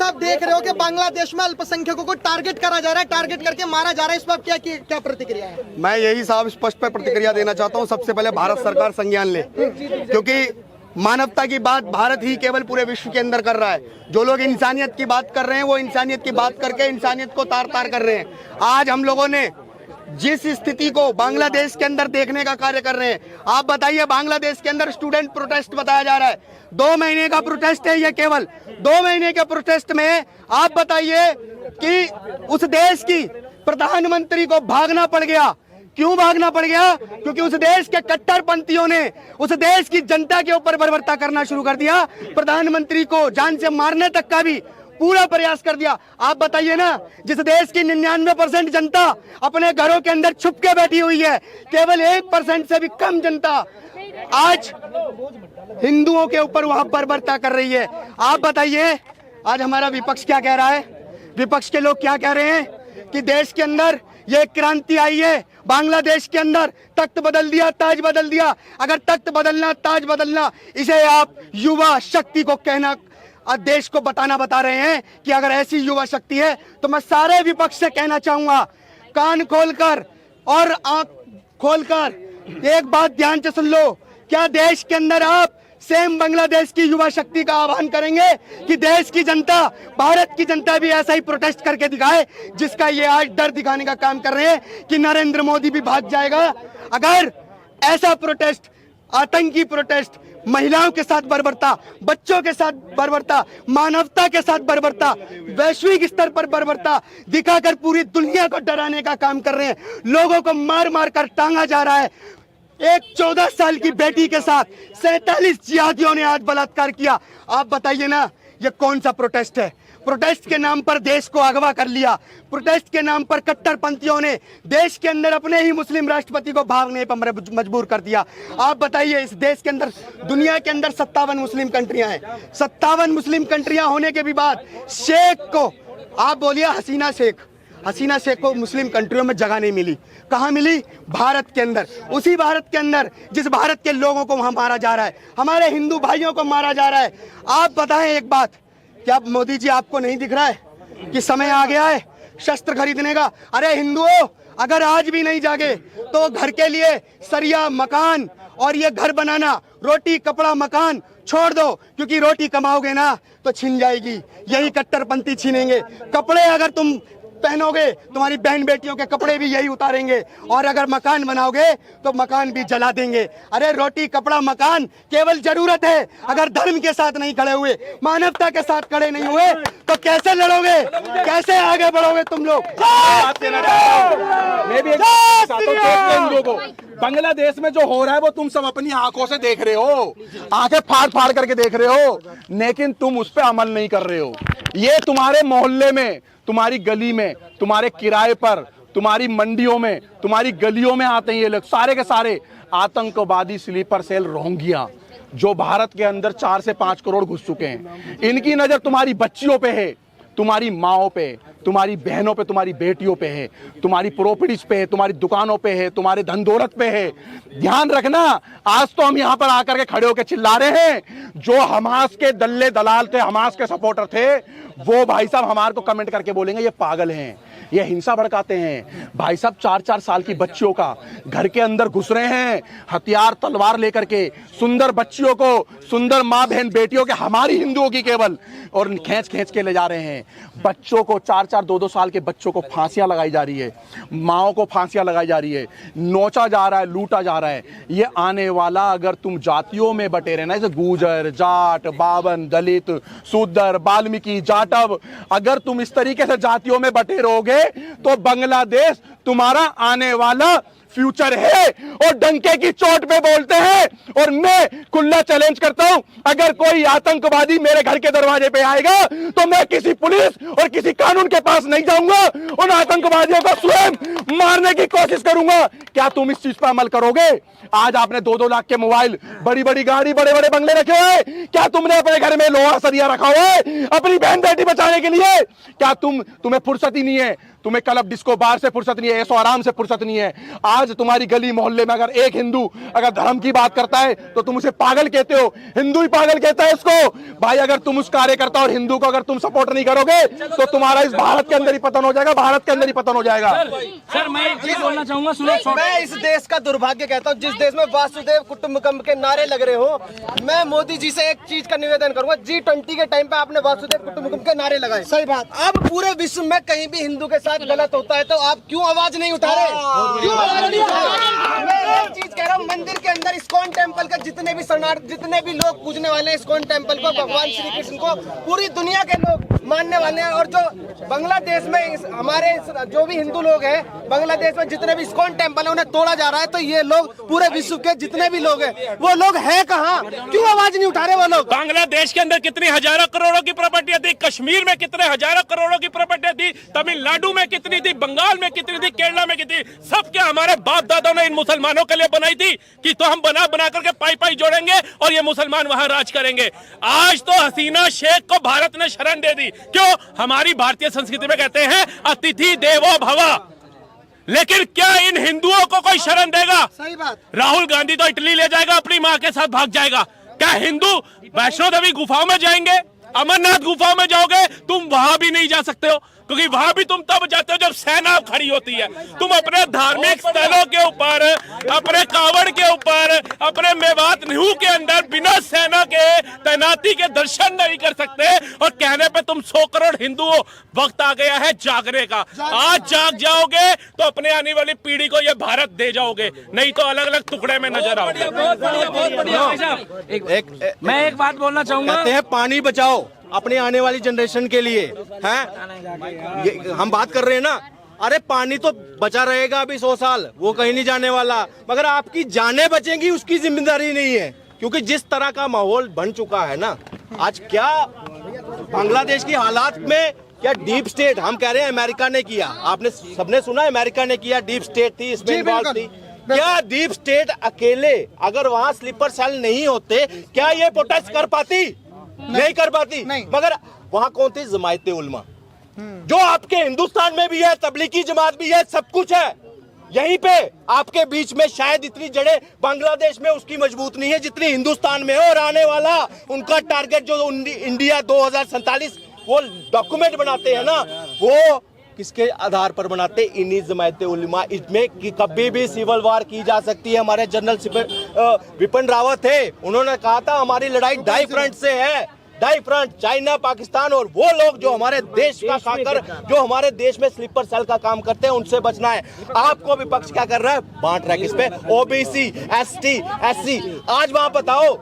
साहब देख रहे हो कि बांग्लादेश में अल्पसंख्यकों को टारगेट करा जा रहा है, टारगेट करके मारा जा रहा है, इस पर क्या प्रतिक्रिया है? मैं यही साहब स्पष्ट पर प्रतिक्रिया देना चाहता हूँ। सबसे पहले भारत सरकार संज्ञान ले, क्योंकि मानवता की बात भारत ही केवल पूरे विश्व के अंदर कर रहा है। जो लोग इंसानियत की बात कर रहे हैं वो इंसानियत की बात करके इंसानियत को तार तार कर रहे हैं। आज हम लोगों ने जिस स्थिति को बांग्लादेश के अंदर देखने का कार्य कर रहे हैं, आप बताइए, बांग्लादेश के अंदर स्टूडेंट प्रोटेस्ट बताया जा रहा है। 2 महीने का प्रोटेस्ट है ये, केवल 2 महीने के प्रोटेस्ट में आप बताइए कि उस देश की प्रधानमंत्री को भागना पड़ गया। क्यों भागना पड़ गया? क्योंकि उस देश के कट्टरपंथियों ने उस देश की जनता के ऊपर बर्बरता करना शुरू कर दिया। प्रधानमंत्री को जान से मारने तक का भी पूरा प्रयास कर दिया। आप बताइए ना, जिस देश की 99% जनता अपने घरों के अंदर छुप के बैठी हुई है, केवल 1% से भी कम जनता आज हिंदुओं के ऊपर वहां बर्बरता कर रही है। आप बताइए, आज हमारा विपक्ष क्या कह रहा है? विपक्ष के लोग क्या कह रहे हैं कि देश के अंदर ये क्रांति आई है, बांग्लादेश के अंदर तख्त बदल दिया, ताज बदल दिया। अगर तख्त बदलना, ताज बदलना, इसे आप युवा शक्ति को कहना, देश को बता रहे हैं कि अगर ऐसी युवा शक्ति है, तो मैं सारे विपक्ष से कहना चाहूंगा, कान खोलकर और आंख खोलकर एक बात ध्यान से सुन लो। क्या देश के अंदर आप सेम बांग्लादेश की युवा शक्ति का आह्वान करेंगे कि देश की जनता, भारत की जनता भी ऐसा ही प्रोटेस्ट करके दिखाए, जिसका ये आज डर दिखाने का काम कर रहे हैं कि नरेंद्र मोदी भी भाग जाएगा? अगर ऐसा प्रोटेस्ट, आतंकी प्रोटेस्ट, महिलाओं के साथ बर्बरता, बच्चों के साथ बर्बरता, मानवता के साथ बर्बरता, वैश्विक स्तर पर बर्बरता दिखाकर पूरी दुनिया को डराने का काम कर रहे हैं, लोगों को मार मार कर टांगा जा रहा है। एक 14 साल की बेटी के साथ 47 जिहादियों ने आज बलात्कार किया। आप बताइए ना, ये कौन सा प्रोटेस्ट है? प्रोटेस्ट के नाम पर देश को अगवा कर लिया। प्रोटेस्ट के नाम पर कट्टरपंथियों ने देश के अंदर अपने ही मुस्लिम राष्ट्रपति को भागने पर मजबूर कर दिया। आप बताइए, इस देश के अंदर, दुनिया के अंदर 57 मुस्लिम कंट्रियां हैं। 57 मुस्लिम कंट्रियां होने के भी बाद शेख को, आप बोलिए हसीना शेख को मुस्लिम कंट्रियों में जगह नहीं मिली। कहाँ मिली? भारत के अंदर। उसी भारत के अंदर जिस भारत के लोगों को वहां मारा जा रहा है, हमारे हिंदू भाइयों को मारा जा रहा है। आप बताएं एक बात, क्या मोदी जी आपको नहीं दिख रहा है कि समय आ गया है शस्त्र खरीदने का? अरे हिंदुओं, अगर आज भी नहीं जागे तो घर के लिए सरिया, मकान और ये घर बनाना, रोटी कपड़ा मकान छोड़ दो, क्योंकि रोटी कमाओगे ना तो छिन जाएगी, यही कट्टरपंथी छीनेंगे। कपड़े अगर तुम पहनोगे, तुम्हारी बहन बेटियों के कपड़े भी यही उतारेंगे, और अगर मकान बनाओगे तो मकान भी जला देंगे। अरे रोटी कपड़ा मकान केवल जरूरत है, अगर धर्म के साथ नहीं खड़े हुए, मानवता के साथ खड़े नहीं हुए, तो कैसे लड़ोगे, कैसे आगे बढ़ोगे तुम लोग? मैं भी बांग्लादेश में जो हो रहा है वो तुम सब अपनी आंखों से देख रहे हो, आंखें फाड़ फाड़ करके देख रहे हो, लेकिन तुम उस पर अमल नहीं कर रहे हो। ये तुम्हारे मोहल्ले में, तुम्हारी गली में, तुम्हारे किराए पर, तुम्हारी मंडियों में, तुम्हारी गलियों में आते हैं ये लोग, सारे के सारे आतंकवादी स्लीपर सेल रोहिंग्या, जो भारत के अंदर 4 से 5 करोड़ घुस चुके हैं। इनकी नजर तुम्हारी बच्चियों पे है, तुम्हारी माओं पे, तुम्हारी बहनों पे, तुम्हारी बेटियों पे है, तुम्हारी प्रॉपर्टीज पे है, तुम्हारी दुकानों पे है, तुम्हारी धन दौलत पे है। ध्यान रखना, आज तो हम यहाँ पर आकर के खड़े होकर चिल्ला रहे हैं, जो हमास के दल्ले दलाल थे, हमास के सपोर्टर थे, वो भाई साहब हमारे को कमेंट करके बोलेंगे ये पागल हैं, ये हिंसा भड़काते हैं। भाई साहब 4-4 साल की बच्चियों का घर के अंदर घुस रहे हैं, हथियार तलवार लेकर के, सुंदर बच्चियों को, सुंदर माँ बहन बेटियों के, हमारी हिंदुओं की केवल, और खींच खींच के ले जा रहे हैं। बच्चों को 4-4, 2-2 साल के बच्चों को फांसियां लगाई जा रही है, माओ को फांसियां लगाई जा रही है, नोचा जा रहा है, लूटा जा रहा है। ये आने वाला, अगर तुम जातियों में बटे रहना, जैसे गुजर, जाट, बावन, दलित, शूद्र, वाल्मीकि, जाटव, अगर तुम इस तरीके से जातियों में बटे रहोगे तो बांग्लादेश तुम्हारा आने वाला फ्यूचर है। और डंके की चोट पे बोलते हैं, और मैं खुला चैलेंज करता हूं, अगर कोई आतंकवादी मेरे घर के दरवाजे पे आएगा तो मैं किसी पुलिस और किसी कानून के पास नहीं जाऊंगा, उन आतंकवादियों को स्वयं मारने की कोशिश करूंगा। क्या तुम इस चीज पर अमल करोगे? आज आपने 2-2 लाख के मोबाइल, बड़ी बड़ी गाड़ी, बड़े बड़े बंगले रखे हुए, क्या तुमने अपने घर में लोहा सरिया रखा हुआ है अपनी बहन बेटी बचाने के लिए? क्या तुम्हें फुर्सत ही नहीं है? तुम्हें क्लब डिस्को बार से फुर्सत नहीं है, ऐसो आराम से फुर्सत नहीं है। आज तुम्हारी गली मोहल्ले में अगर एक हिंदू अगर धर्म की बात करता है तो तुम उसे पागल कहते हो, हिंदू ही पागल कहता है उसको। भाई अगर तुम उस कार्यकर्ता और हिंदू को अगर तुम सपोर्ट नहीं करोगे तो तुम्हारा इस भारत के अंदर ही पतन हो जाएगा, भारत के अंदर ही पतन हो जाएगा। सर मैं एक चीज बोलना चाहूंगा, सुनो। मैं इस देश का दुर्भाग्य कहता हूँ जिस देश में वासुदेव कुटुंबकम के नारे लग रहे हो। मैं मोदी जी से एक चीज का निवेदन करूंगा, G20 के टाइम पे आपने वासुदेव कुटुंबकम के नारे लगाए, सही बात। अब पूरे विश्व में कहीं भी हिंदू के साथ गलत होता है तो आप क्यों आवाज नहीं उठा रहे? क्यों आवाज नहीं उठा रहे? मैं एक चीज कह रहा हूँ, मंदिर के अंदर इस्कॉन टेम्पल के जितने भी लोग पूजने वाले हैं इस्कॉन टेम्पल को, भगवान श्री कृष्ण को पूरी दुनिया के लोग मानने वाले हैं। और जो बांग्लादेश में हमारे जो भी हिंदू लोग हैं, बांग्लादेश में जितने भी इस्कॉन टेम्पल है उन्हें तोड़ा जा रहा है। तो ये लोग पूरे विश्व के जितने भी लोग हैं वो लोग हैं कहाँ? क्यों आवाज नहीं उठा रहे वो लोग? बांग्लादेश के अंदर कितनी हजारों करोड़ों की प्रॉपर्टियां थी, कश्मीर में कितने हजारों करोड़ों की प्रॉपर्टियां थी, तमिलनाडु में कितनी थी, बंगाल में कितनी थी, केरला में कितनी, सब क्या हमारे बाप दादाओं ने इन मुसलमानों के लिए बनाई थी कि तो हम बना बना करके पाई जोड़ेंगे और ये मुसलमान वहां राज करेंगे। आज तो हसीना शेख को भारत ने शरण दे दी। क्यों? हमारी भारतीय संस्कृति में कहते हैं अतिथि देवो भव। लेकिन क्या इन हिंदुओं को कोई शरण देगा? सही बात। राहुल गांधी तो इटली ले जाएगा, अपनी मां के साथ भाग जाएगा। क्या हिंदू वैष्णो देवी गुफाओं में जाएंगे? अमरनाथ गुफाओं में जाओगे? तुम वहां भी नहीं जा सकते हो, क्योंकि वहां भी तुम तब जाते हो जब सेना खड़ी होती है। तुम अपने धार्मिक स्थलों के ऊपर, अपने कावड़ के ऊपर, अपने मेवात न्यू के अंदर बिना सेना के तैनाती के दर्शन नहीं कर सकते और कहने पे तुम 100 करोड़ हिंदू हो। वक्त आ गया है जागने का। आज जाग जाओगे तो अपने आने वाली पीढ़ी को ये भारत दे जाओगे, नहीं तो अलग अलग टुकड़े में नजर आओगे। बहुत बढ़िया। मैं एक बात बोलना चाहूंगा, कहते हैं पानी बचाओ अपने आने वाली जनरेशन के लिए, हैं? हम बात कर रहे हैं ना, अरे पानी तो बचा रहेगा अभी 100 साल, वो कहीं नहीं जाने वाला, मगर आपकी जानें बचेंगी उसकी जिम्मेदारी नहीं है। क्योंकि जिस तरह का माहौल बन चुका है ना आज, क्या बांग्लादेश की हालात में क्या डीप स्टेट, हम कह रहे हैं अमेरिका ने किया, आपने सबने सुना अमेरिका ने किया, डीप स्टेट थी इसमें इन्वॉल्व थी। क्या डीप स्टेट अकेले अगर वहां स्लीपर सेल नहीं होते क्या ये प्रोटेस्ट कर पाती? नहीं कर पाती। मगर वहां कौन थी? जमायते उलमा, जो आपके हिंदुस्तान में भी है, तबलीगी जमात भी है, सब कुछ है। यहीं पे आपके बीच में शायद इतनी जड़ें बांग्लादेश में उसकी मजबूत नहीं है जितनी हिंदुस्तान में है। और आने वाला उनका टारगेट जो इंडिया 2047 वो डॉक्यूमेंट बनाते हैं ना, वो किसके आधार पर बनाते? इन्हीं जमायते उलमा। इसमें कि कभी भी सिविल वार की जा सकती है। हमारे जनरल विपिन रावत थे, उन्होंने कहा था हमारी लड़ाई 2 फ्रंट से है, 2 फ्रंट, चाइना, पाकिस्तान और वो लोग जो हमारे देश का खाकर, जो हमारे देश में स्लीपर सेल का काम करते हैं, उनसे बचना है। आपको विपक्ष क्या कर रहा है? बांट रहा है किस पे? OBC, ST, SC. आज वहां बताओ,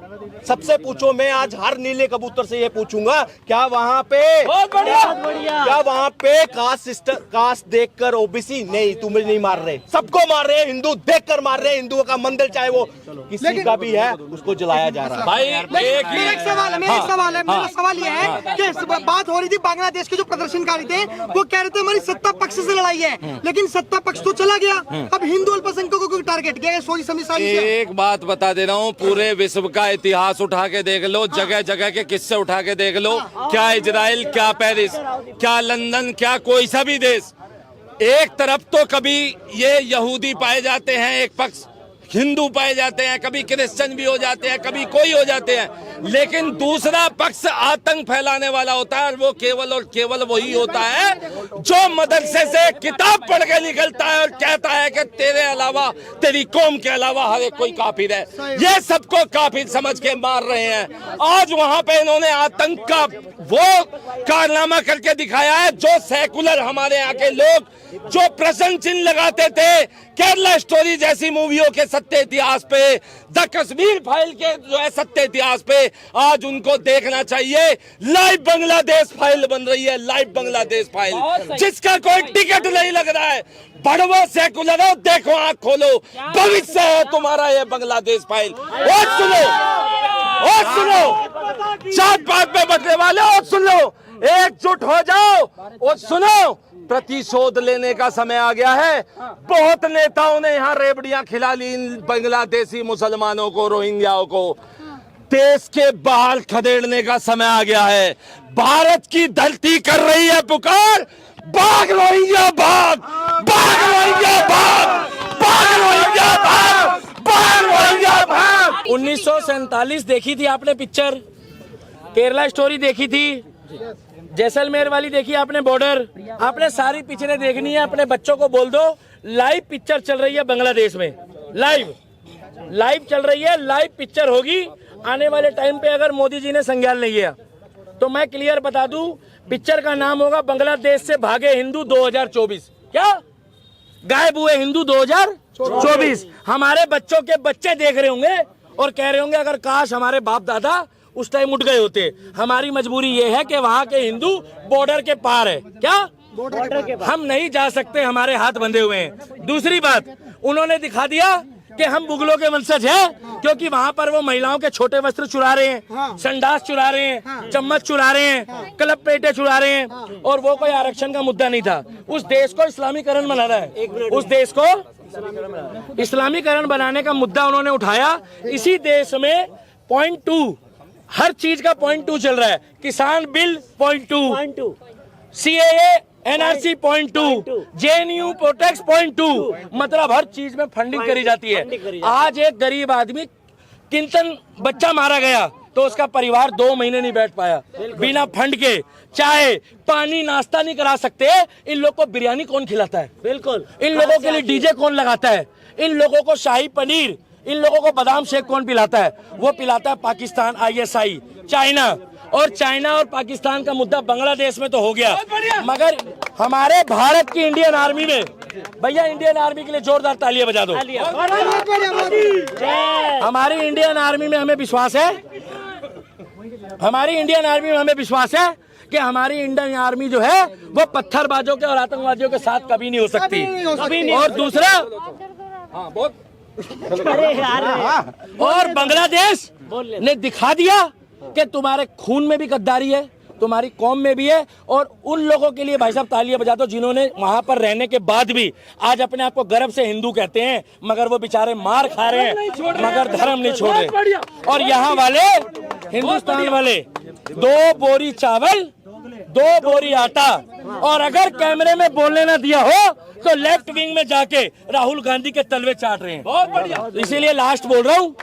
सबसे पूछो, मैं आज हर नीले कबूतर से ये पूछूंगा, क्या वहां पे क्या वहां पे कास्ट देखकर ओबीसी नहीं, तुम्हें नहीं मार रहे, सबको मार रहे हैं, हिंदू देखकर मार रहे हैं। हिंदुओं का मंदिर चाहे वो किसी का भी है उसको जलाया जा रहा है। भाई मेरा एक सवाल है, मेरा सवाल ये है कि बात हो रही थी बांग्लादेश के जो प्रदर्शनकारी थे वो कह रहे थे हमारी सत्ता पक्ष से लड़ाई है, लेकिन सत्ता पक्ष तो चला गया, अब हिंदू अल्पसंख्यकों को टारगेट किया। सोची समझ एक बात बता दे रहा हूँ, पूरे विश्व का इतिहास उठा के देख लो, जगह जगह के किस्से उठा के देख लो, क्या इजराइल, क्या पेरिस, क्या लंदन, क्या कोई सा भी देश, एक तरफ तो कभी ये यहूदी पाए जाते हैं, एक पक्ष हिंदू पाए जाते हैं, कभी क्रिश्चियन भी हो जाते हैं, कभी कोई हो जाते हैं, लेकिन दूसरा पक्ष आतंक फैलाने वाला होता है। और वो केवल और केवल वही होता है जो मदरसे से किताब पढ़ के निकलता है और कहता है कि तेरे अलावा, तेरी कौम के अलावा हर एक कोई काफिर है। ये सबको काफिर समझ के मार रहे हैं। आज वहां पे इन्होंने आतंक का वो कारनामा करके दिखाया है जो सेकुलर हमारे यहाँ के लोग जो प्रश्न चिन्ह लगाते थे केरला स्टोरी जैसी मूवियों के सत्य इतिहास पे, द कश्मीर फाइल के जो है सत्य इतिहास पे, आज उनको देखना चाहिए। लाइव बांग्लादेश फाइल बन रही है, लाइव बांग्लादेश फाइल, जिसका कोई टिकट नहीं लग रहा है। बढ़वो सेकुलर हो, देखो आंख खोलो, भविष्य है तुम्हारा ये बांग्लादेश फाइल। और सुनो, जात पात में बटने वाले, और सुन लो, एकजुट हो जाओ और सुनो, प्रतिशोध लेने का समय आ गया है। बहुत नेताओं ने यहाँ रेवड़ियां खिला ली बांग्लादेशी मुसलमानों को, रोहिंग्याओं को। देश के बाहर खदेड़ने का समय आ गया है। भारत की धरती कर रही है पुकार, भाग रोहिंग्या भाग, भाग रोहिंग्या भाग, भाग रोहिंग्या भाग, भाग रोहिंग्या भाग। 1947 देखी थी आपने पिक्चर, केरला स्टोरी देखी थी, जैसलमेर वाली देखी आपने, बॉर्डर, आपने सारी पिक्चरें देखनी है। अपने बच्चों को बोल दो लाइव पिक्चर चल रही है बांग्लादेश में, लाइव चल रही है, लाइव पिक्चर होगी आने वाले टाइम पे। अगर मोदी जी ने संज्ञान नहीं लिया तो मैं क्लियर बता दूं, पिक्चर का नाम होगा बांग्लादेश से भागे हिंदू 2024। क्या गायब हुए हिंदू 2024। हमारे बच्चों के बच्चे देख रहे होंगे और कह रहे होंगे अगर काश हमारे बाप दादा उस टाइम उठ गए होते। हमारी मजबूरी ये है कि वहां के हिंदू बॉर्डर के पार है। क्या बॉर्डर के पार हम नहीं जा सकते, हमारे हाथ बंधे हुए हैं। दूसरी बात, उन्होंने दिखा दिया कि हम मुगलों के वंशज हैं, क्योंकि वहां पर वो महिलाओं के छोटे वस्त्र चुरा रहे हैं, संडास चुरा रहे हैं, चम्मच चुरा रहे हैं, क्लब प्लेटें चुरा रहे हैं, और वो कोई आरक्षण का मुद्दा नहीं था। उस देश को इस्लामीकरण बना रहा है, उस देश को इस्लामीकरण बनाने का मुद्दा उन्होंने उठाया। इसी देश में .2 हर चीज का .2 चल रहा है। किसान bill .2, CAA NRC .2, JNU protect .2, मतलब हर चीज में फंडिंग करी जाती है। आज एक गरीब आदमी किंतन बच्चा मारा गया तो उसका परिवार 2 महीने नहीं बैठ पाया बिना फंड के। चाय पानी नाश्ता नहीं करा सकते, इन लोगों को बिरयानी कौन खिलाता है? बिल्कुल। इन लोगों के लिए डीजे कौन लगाता है? इन लोगों को शाही पनीर, इन लोगों को बादाम शेक कौन पिलाता है? वो पिलाता है पाकिस्तान, ISI, चाइना। और चाइना और पाकिस्तान का मुद्दा बांग्लादेश में तो हो गया, मगर हमारे भारत की इंडियन आर्मी में, भैया इंडियन आर्मी के लिए जोरदार तालियां बजा दो। हमारी इंडियन आर्मी में हमें विश्वास है, हमारी इंडियन आर्मी में हमें विश्वास है कि हमारी इंडियन आर्मी जो है वो पत्थरबाजों के और आतंकवादियों के साथ कभी नहीं हो सकती। और दूसरा, और बांग्लादेश ने दिखा दिया कि तुम्हारे खून में भी गद्दारी है, तुम्हारी कौम में भी है। और उन लोगों के लिए भाई साहब तालियां बजा दो जिन्होंने वहां पर रहने के बाद भी आज अपने आप को गर्व से हिंदू कहते हैं, मगर वो बेचारे मार खा रहे हैं मगर धर्म नहीं छोड़ रहे। और यहाँ वाले हिंदुस्तान वाले 2 बोरी चावल, 2 बोरी आटा, और अगर कैमरे में बोलने ना दिया हो तो लेफ्ट विंग में जाके राहुल गांधी के तलवे चाट रहे हैं। बहुत बढ़िया। इसीलिए लास्ट बोल रहा हूँ,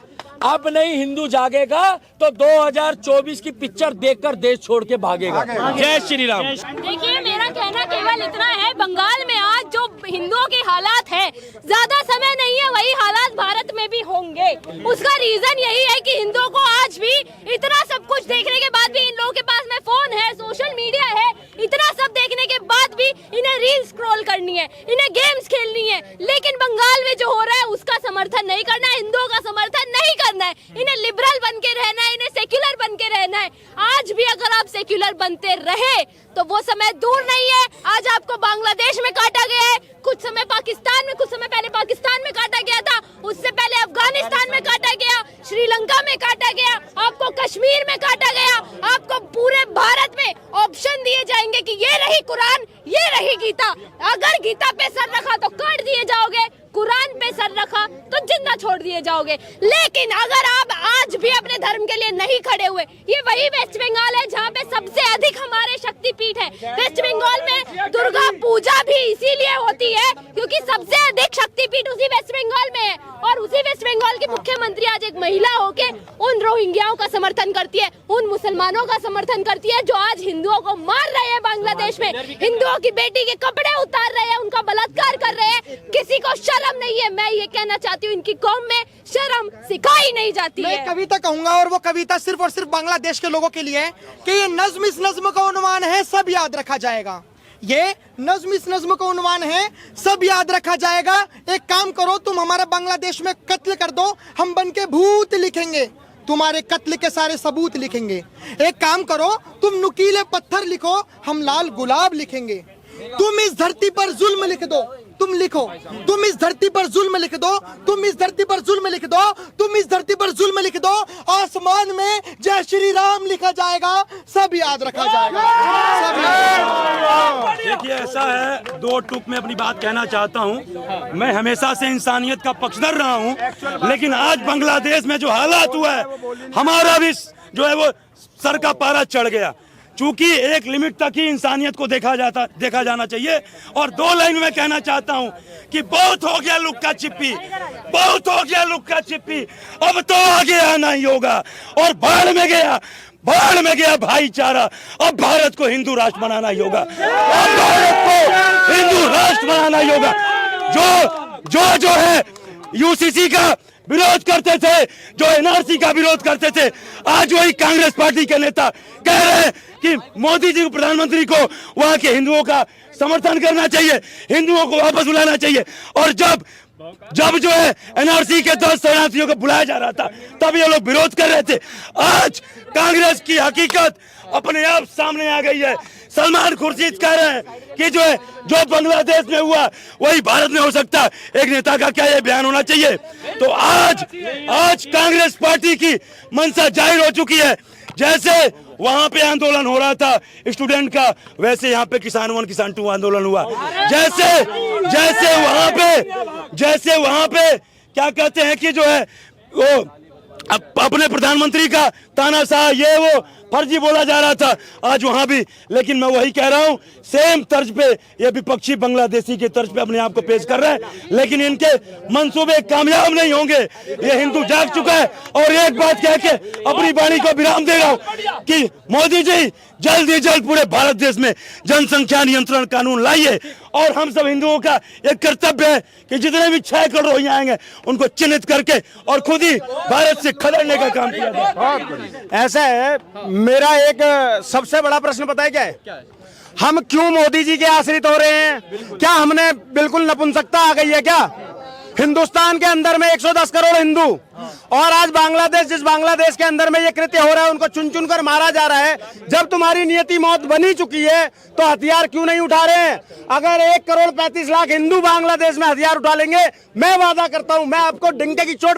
अब नहीं हिंदू जागेगा तो 2024 की पिक्चर देखकर देश छोड़ के भागेगा। जय श्री राम। देखिए, मेरा कहना केवल इतना है, बंगाल में आज जो हिंदुओं के हालात है, ज्यादा समय नहीं है, वही हालात भारत में भी होंगे। उसका रीजन यही है कि हिंदुओं को आज भी इतना सब कुछ देखने के बाद भी, इन लोगों के पास में फोन है, सोशल मीडिया है, इतना सब देखने के बाद भी इन्हें रील स्क्रॉल करनी है, इन्हें गेम्स खेलनी है, लेकिन बंगाल में जो हो रहा है उसका समर्थन नहीं करना है, हिंदुओं का समर्थन नहीं करना है। इन्हें लिबरल बन के रहना है, इन्हें सेक्युलर बन के रहना है। आज भी अगर आप सेक्युलर बनते रहे तो वो समय दूर नहीं है। आज आपको बांग्लादेश में काटा गया है, कुछ समय पाकिस्तान में, कुछ समय पहले पाकिस्तान में काटा गया था, उससे पहले अफगानिस्तान में काटा गया, श्रीलंका में काटा गया, आपको कश्मीर में काटा गया। आपको पूरे भारत में ऑप्शन दिए जाएंगे कि ये रही कुरान, ये रही गीता। अगर गीता पे सर रखा तो काट दिए जाओगे, कुरान पे सर रखा तो जिंदा छोड़ दिए जाओगे। लेकिन अगर आप आज भी अपने धर्म के लिए नहीं खड़े हुए, ये वही वेस्ट बंगाल है जहाँ पे सबसे अधिक हमारे शक्तिपीठ है। वेस्ट बंगाल में दुर्गा पूजा भी इसीलिए होती है क्योंकि सबसे अधिक शक्तिपीठ उसी वेस्ट बंगाल में है। और उसी वेस्ट बंगाल की मुख्यमंत्री आज एक महिला होके उन रोहिंग्याओं का समर्थन करती है, उन मुसलमानों का समर्थन करती है जो आज हिंदुओं को मार रहे हैं बांग्लादेश में, हिंदुओं की बेटी के कपड़े उतार रहे हैं, उनका बलात्कार कर रहे हैं। किसी को शर्म नहीं है। मैं ये कहना चाहती हूँ, इनकी कौम में शर्म सिखाई नहीं जाती है। मैं कविता कहूंगा और वो कविता सिर्फ और सिर्फ बांग्लादेश के लोगों के लिए है कि ये नज्म इस नज्म का उन्वान है, सब याद रखा जाएगा। ये नज्म इस नज्म का उन्वान है, सब याद रखा जाएगा। एक काम करो, तुम हमारे बांग्लादेश में कत्ल कर दो, हम बन के भूत लिखेंगे, तुम्हारे कत्ल के सारे सबूत लिखेंगे। एक काम करो, तुम नुकीले पत्थर लिखो, हम लाल गुलाब लिखेंगे। तुम इस धरती पर जुल्म लिख दो, तुम लिखो, तुम इस धरती पर जुल्म लिख दो, तुम इस धरती पर जुल्म लिख दो, तुम इस धरती पर जुल्म लिख दो। आसमान में जय श्री राम लिखा जाएगा, सब याद रखा जाएगा, सब याद। देखिए, ऐसा है, 2 टुक में अपनी बात कहना चाहता हूँ। मैं हमेशा से इंसानियत का पक्षधर रहा हूँ, लेकिन आज बांग्लादेश में जो हालात हुआ है, हमारा भी जो है वो सर का पारा चढ़ गया। चूंकि एक लिमिट तक ही इंसानियत को देखा जाना चाहिए। और 2 लाइन में कहना चाहता हूं कि बहुत हो गया लुक्का छिपी, बहुत हो गया लुक्का छिपी, अब तो आगे आना ही होगा। और बाढ़ में गया भाईचारा, अब भारत को हिंदू राष्ट्र बनाना ही होगा, अब भारत को हिंदू राष्ट्र बनाना ही होगा। जो है यूसीसी का विरोध करते थे, जो एनआरसी का विरोध करते थे, आज वही कांग्रेस पार्टी के नेता कह रहे हैं कि मोदी जी को, प्रधानमंत्री को वहां के हिंदुओं का समर्थन करना चाहिए, हिंदुओं को वापस बुलाना चाहिए। और जब जो है एनआरसी के तहत शरणार्थियों को बुलाया जा रहा था, तब ये लोग विरोध कर रहे थे। आज कांग्रेस की हकीकत अपने आप सामने आ गई है। सलमान खुर्शीद कह रहे हैं कि जो बांग्लादेश में हुआ वही भारत में हो सकता है। एक नेता का क्या ये बयान होना चाहिए? तो आज कांग्रेस पार्टी की मंशा जाहिर हो चुकी है। जैसे वहां पे आंदोलन हो रहा था स्टूडेंट का, वैसे यहाँ पे किसान 1 किसान 2 आंदोलन हुआ। जैसे वहां पे क्या कहते हैं कि जो है वो अपने प्रधानमंत्री का तानाशाह ये वो फर्जी बोला जा रहा था, आज वहां भी। लेकिन मैं वही कह रहा हूं, सेम तर्ज पे ये विपक्षी बांग्लादेशी के तर्ज पे अपने आप को पेश कर रहे हैं, लेकिन इनके मंसूबे कामयाब नहीं होंगे। ये हिंदू जाग चुका है। और एक बात कह के अपनी वाणी को विराम दे रहा हूं कि मोदी जी जल्द ही जल्द पूरे भारत देश में जनसंख्या नियंत्रण कानून लाइए। और हम सब हिंदुओं का एक कर्तव्य है कि जितने भी 6 करोड़ रोहिंग्या आएंगे उनको चिन्हित करके और खुद ही भारत से खदेड़ने का काम किया जाए। ऐसा है, मेरा एक सबसे बड़ा प्रश्न पता है क्या है? हम क्यों मोदी जी के आश्रित हो रहे हैं? क्या हमने बिल्कुल नपुंसकता आ गई है क्या? हिंदुस्तान के अंदर में 110 करोड़ हिंदू, और आज जिस बांग्लादेश के अंदर में ये कृत्य हो रहा है, उनको चुन चुन कर मारा जा रहा है। जब तुम्हारी नियति मौत बनी चुकी है तो हथियार क्यों नहीं उठा रहे हैं? अगर 1 करोड़ 35 लाख हिंदू बांग्लादेश में हथियार उठा लेंगे, मैं वादा करता हूं, मैं आपको डंके की चोट